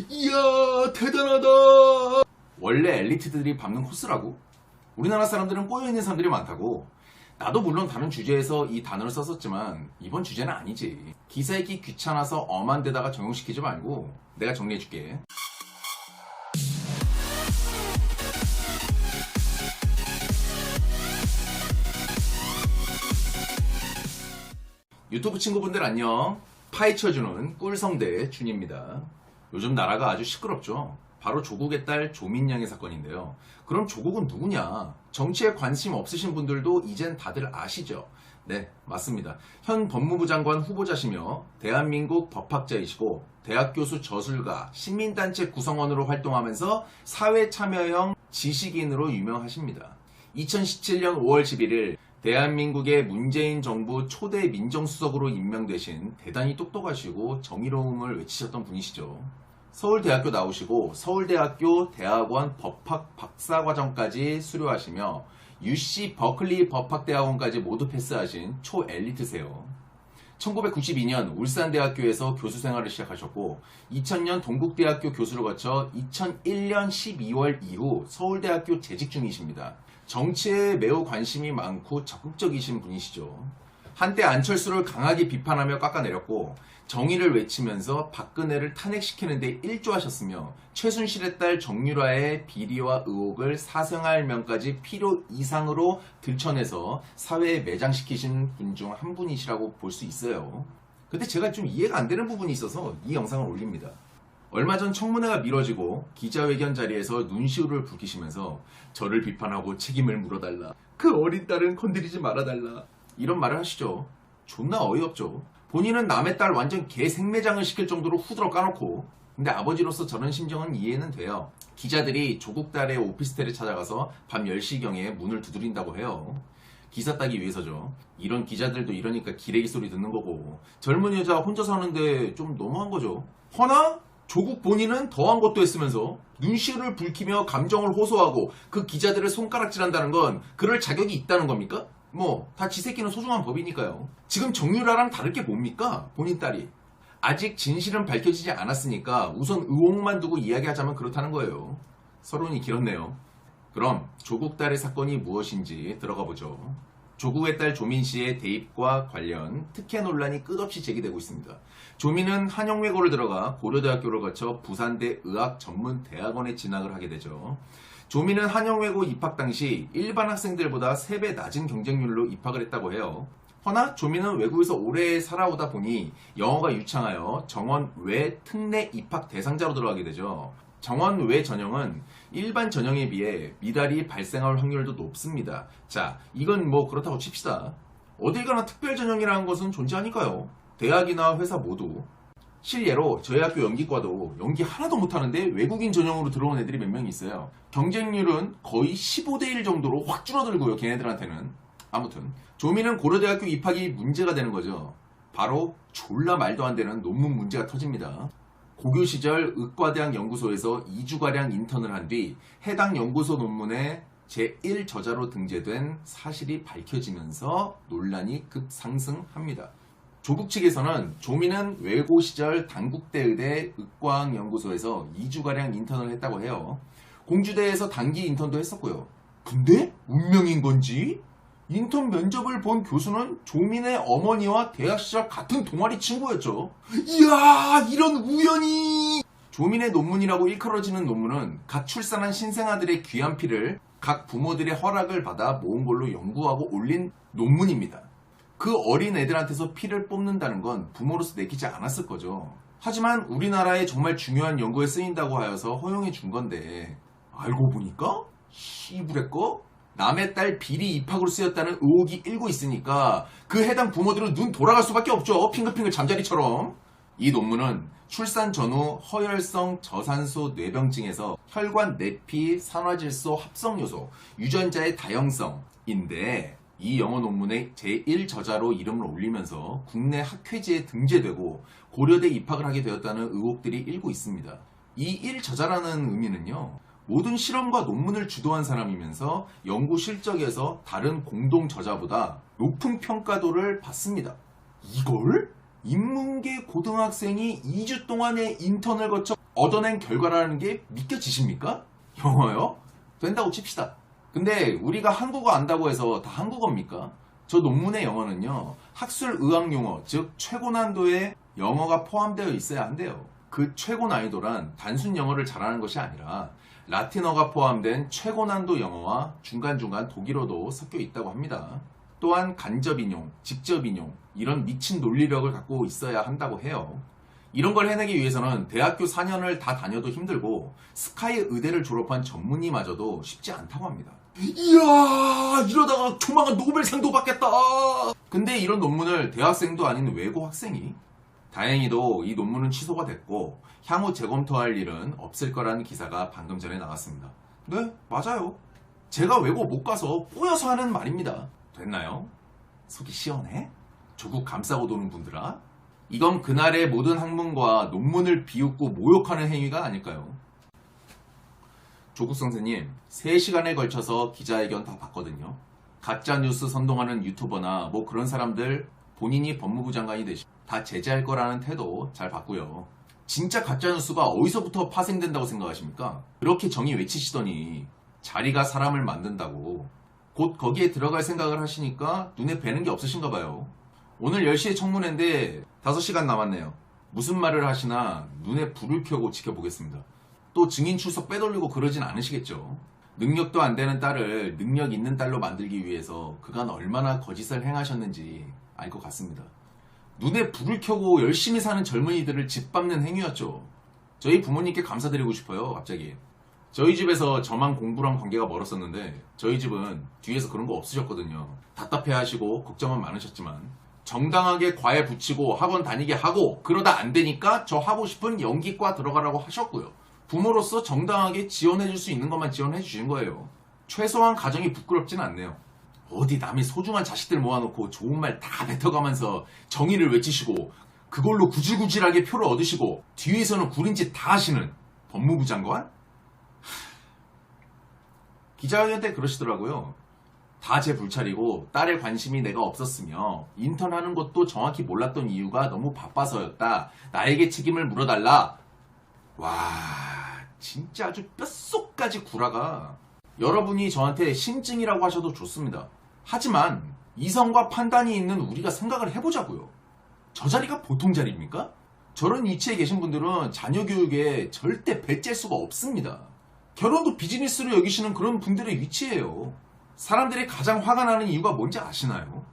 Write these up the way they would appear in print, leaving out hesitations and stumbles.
이야 대단하다. 원래 엘리트들이 밟는 코스라고. 우리나라 사람들은 꼬여있는 사람들이 많다고. 나도 물론 다른 주제에서 이 단어를 썼었지만 이번 주제는 아니지. 기사 읽기 귀찮아서 엄한 데다가 적용시키지 말고 내가 정리해줄게. 유튜브 친구분들 안녕. 파헤쳐주는 꿀성대 준입니다. 요즘 나라가 아주 시끄럽죠. 바로 조국의 딸 조민양의 사건인데요. 그럼 조국은 누구냐? 정치에 관심 없으신 분들도 이젠 다들 아시죠? 네, 맞습니다. 현 법무부 장관 후보자시며 대한민국 법학자이시고 대학교수 저술가, 시민단체 구성원으로 활동하면서 사회참여형 지식인으로 유명하십니다. 2017년 5월 11일 대한민국의 문재인 정부 초대 민정수석으로 임명되신 대단히 똑똑하시고 정의로움을 외치셨던 분이시죠. 서울대학교 나오시고 서울대학교 대학원 법학 박사과정까지 수료하시며 UC 버클리 법학대학원까지 모두 패스하신 초엘리트세요. 1992년 울산대학교에서 교수 생활을 시작하셨고 2000년 동국대학교 교수를 거쳐 2001년 12월 이후 서울대학교 재직 중이십니다. 정치에 매우 관심이 많고 적극적이신 분이시죠. 한때 안철수를 강하게 비판하며 깎아내렸고 정의를 외치면서 박근혜를 탄핵시키는 데 일조하셨으며 최순실의 딸 정유라의 비리와 의혹을 사생활 면까지 필요 이상으로 들춰내서 사회에 매장시키신 분 중 한 분이시라고 볼 수 있어요. 근데 제가 좀 이해가 안 되는 부분이 있어서 이 영상을 올립니다. 얼마 전 청문회가 미뤄지고 기자회견 자리에서 눈시울을 붉히시면서 저를 비판하고 책임을 물어달라. 그 어린 딸은 건드리지 말아달라. 이런 말을 하시죠. 존나 어이없죠. 본인은 남의 딸 완전 개 생매장을 시킬 정도로 후드러 까놓고. 근데 아버지로서 저런 심정은 이해는 돼요. 기자들이 조국 딸의 오피스텔에 찾아가서 밤 10시경에 문을 두드린다고 해요. 기사 따기 위해서죠. 이런 기자들도 이러니까 기레기 소리 듣는 거고 젊은 여자 혼자 사는데 좀 너무한 거죠. 허나 조국 본인은 더한 것도 했으면서 눈시울을 붉히며 감정을 호소하고 그 기자들을 손가락질한다는 건 그럴 자격이 있다는 겁니까? 뭐 다 지 새끼는 소중한 법이니까요. 지금 정유라랑 다를 게 뭡니까? 본인 딸이. 아직 진실은 밝혀지지 않았으니까 우선 의혹만 두고 이야기하자면 그렇다는 거예요. 서론이 길었네요. 그럼 조국 딸의 사건이 무엇인지 들어가 보죠. 조국의 딸 조민 씨의 대입과 관련 특혜 논란이 끝없이 제기되고 있습니다. 조민은 한영외고를 들어가 고려대학교를 거쳐 부산대 의학전문대학원에 진학을 하게 되죠. 조민은 한영외고 입학 당시 일반 학생들보다 3배 낮은 경쟁률로 입학을 했다고 해요. 허나 조민은 외국에서 오래 살아오다 보니 영어가 유창하여 정원 외 특례 입학 대상자로 들어가게 되죠. 정원 외 전형은 일반 전형에 비해 미달이 발생할 확률도 높습니다. 자, 이건 뭐 그렇다고 칩시다. 어딜 가나 특별 전형이라는 것은 존재하니까요. 대학이나 회사 모두. 실예로 저희 학교 연기과도 연기 하나도 못하는데 외국인 전형으로 들어온 애들이 몇 명 있어요. 경쟁률은 거의 15대 1 정도로 확 줄어들고요. 걔네들한테는. 아무튼 조민은 고려대학교 입학이 문제가 되는 거죠. 바로 졸라 말도 안 되는 논문 문제가 터집니다. 고교 시절 의과대학 연구소에서 2주가량 인턴을 한 뒤 해당 연구소 논문에 제1저자로 등재된 사실이 밝혀지면서 논란이 급상승합니다. 조국 측에서는 조민은 외고 시절 단국대 의대 의과학연구소에서 2주가량 인턴을 했다고 해요. 공주대에서 단기 인턴도 했었고요. 근데 운명인 건지 인턴 면접을 본 교수는 조민의 어머니와 대학 시절 같은 동아리 친구였죠. 이야, 이런 우연이! 조민의 논문이라고 일컬어지는 논문은 각 출산한 신생아들의 귀한 피를 각 부모들의 허락을 받아 모은 걸로 연구하고 올린 논문입니다. 그 어린 애들한테서 피를 뽑는다는 건 부모로서 내키지 않았을 거죠. 하지만 우리나라에 정말 중요한 연구에 쓰인다고 하여서 허용해 준 건데 알고 보니까 씨부레 거? 남의 딸 비리 입학으로 쓰였다는 의혹이 일고 있으니까 그 해당 부모들은 눈 돌아갈 수밖에 없죠. 핑글핑글 잠자리처럼. 이 논문은 출산 전후 허혈성 저산소 뇌병증에서 혈관 내피 산화질소 합성 요소 유전자의 다형성인데 이 영어 논문의 제1저자로 이름을 올리면서 국내 학회지에 등재되고 고려대 입학을 하게 되었다는 의혹들이 일고 있습니다. 이 1저자라는 의미는요. 모든 실험과 논문을 주도한 사람이면서 연구 실적에서 다른 공동 저자보다 높은 평가도를 받습니다. 인문계 고등학생이 2주 동안의 인턴을 거쳐 얻어낸 결과라는 게 믿겨지십니까? 영어요? 된다고 칩시다. 근데 우리가 한국어 안다고 해서 다 한국어입니까? 저 논문의 영어는요, 학술 의학 용어, 즉 최고 난도의 영어가 포함되어 있어야 한대요. 그 최고 난이도란 단순 영어를 잘하는 것이 아니라 라틴어가 포함된 최고 난도 영어와 중간중간 독일어도 섞여 있다고 합니다. 또한 간접 인용, 직접 인용, 이런 미친 논리력을 갖고 있어야 한다고 해요. 이런 걸 해내기 위해서는 대학교 4년을 다 다녀도 힘들고 스카이 의대를 졸업한 전문의마저도 쉽지 않다고 합니다. 이야, 이러다가 조만간 노벨상도 받겠다. 근데 이런 논문을 대학생도 아닌 외고 학생이, 다행히도 이 논문은 취소가 됐고 향후 재검토할 일은 없을 거라는 기사가 방금 전에 나왔습니다. 네, 맞아요. 제가 외고 못 가서 꼬여서 하는 말입니다. 됐나요? 속이 시원해? 조국 감싸고 도는 분들아? 이건 그날의 모든 학문과 논문을 비웃고 모욕하는 행위가 아닐까요? 조국 선생님, 3시간에 걸쳐서 기자회견 다 봤거든요. 가짜뉴스 선동하는 유튜버나 뭐 그런 사람들 본인이 법무부 장관이 되시 다 제재할 거라는 태도 잘 봤고요. 진짜 가짜뉴스가 어디서부터 파생된다고 생각하십니까? 그렇게 정의 외치시더니 자리가 사람을 만든다고 곧 거기에 들어갈 생각을 하시니까 눈에 뵈는 게 없으신가 봐요. 오늘 10시에 청문회인데 5시간 남았네요. 무슨 말을 하시나 눈에 불을 켜고 지켜보겠습니다. 또 증인 출석 빼돌리고 그러진 않으시겠죠. 능력도 안 되는 딸을 능력 있는 딸로 만들기 위해서 그간 얼마나 거짓을 행하셨는지 알 것 같습니다. 눈에 불을 켜고 열심히 사는 젊은이들을 짓밟는 행위였죠. 저희 부모님께 감사드리고 싶어요. 갑자기 저희 집에서 저만 공부랑 관계가 멀었었는데 저희 집은 뒤에서 그런 거 없으셨거든요. 답답해하시고 걱정은 많으셨지만 정당하게 과외 붙이고 학원 다니게 하고 그러다 안 되니까 저 하고 싶은 연기과 들어가라고 하셨고요. 부모로서 정당하게 지원해줄 수 있는 것만 지원해 주신 거예요. 최소한 가정이 부끄럽진 않네요. 어디 남이 소중한 자식들 모아놓고 좋은 말 다 뱉어가면서 정의를 외치시고 그걸로 구질구질하게 표를 얻으시고 뒤에서는 구린 짓 다 하시는 법무부 장관? 기자회견 때 그러시더라고요. 다 제 불찰이고 딸의 관심이 내가 없었으며 인턴하는 것도 정확히 몰랐던 이유가 너무 바빠서였다. 나에게 책임을 물어달라. 와, 진짜 아주 뼛속까지 구라가. 여러분이 저한테 심증이라고 하셔도 좋습니다. 하지만 이성과 판단이 있는 우리가 생각을 해보자고요. 저 자리가 보통 자리입니까? 저런 위치에 계신 분들은 자녀 교육에 절대 배째일 수가 없습니다. 결혼도 비즈니스로 여기시는 그런 분들의 위치예요. 사람들이 가장 화가 나는 이유가 뭔지 아시나요?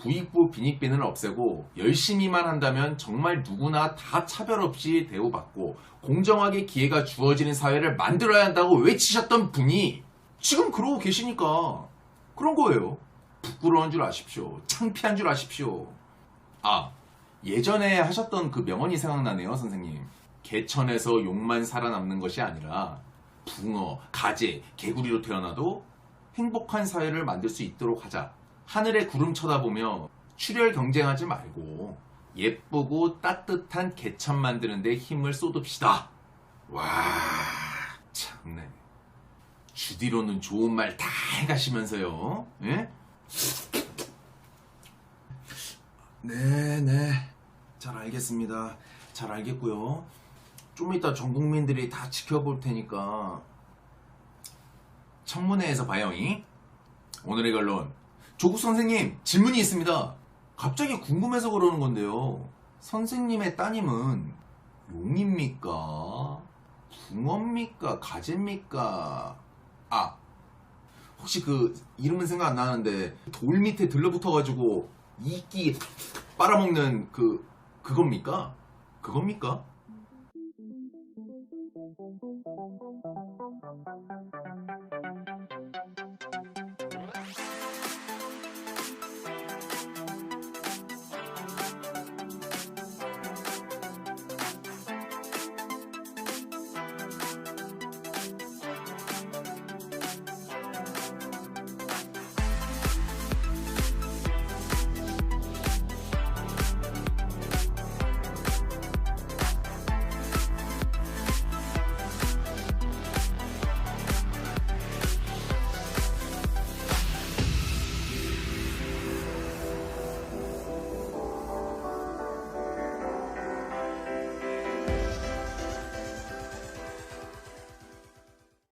부익부 빈익빈을 없애고 열심히만 한다면 정말 누구나 다 차별 없이 대우받고 공정하게 기회가 주어지는 사회를 만들어야 한다고 외치셨던 분이 지금 그러고 계시니까 그런 거예요. 부끄러운 줄 아십시오. 창피한 줄 아십시오. 아, 예전에 하셨던 그 명언이 생각나네요, 선생님. 개천에서 용만 살아남는 것이 아니라 붕어, 가재, 개구리로 태어나도 행복한 사회를 만들 수 있도록 하자. 하늘의 구름 쳐다보며 출혈 경쟁하지 말고 예쁘고 따뜻한 개천 만드는 데 힘을 쏟읍시다. 와, 참네. 주디로는 좋은 말 다 해가시면서요. 예? 네. 잘 알겠습니다. 잘 알겠고요. 좀 이따 전 국민들이 다 지켜볼 테니까 청문회에서 봐요잉. 오늘의 결론. 조국 선생님, 질문이 있습니다. 갑자기 궁금해서 그러는 건데요. 선생님의 따님은 용입니까? 붕어입니까? 가재입니까? 아, 혹시 그 이름은 생각 안 나는데 돌 밑에 들러붙어가지고 이끼 빨아먹는 그겁니까? 그겁니까?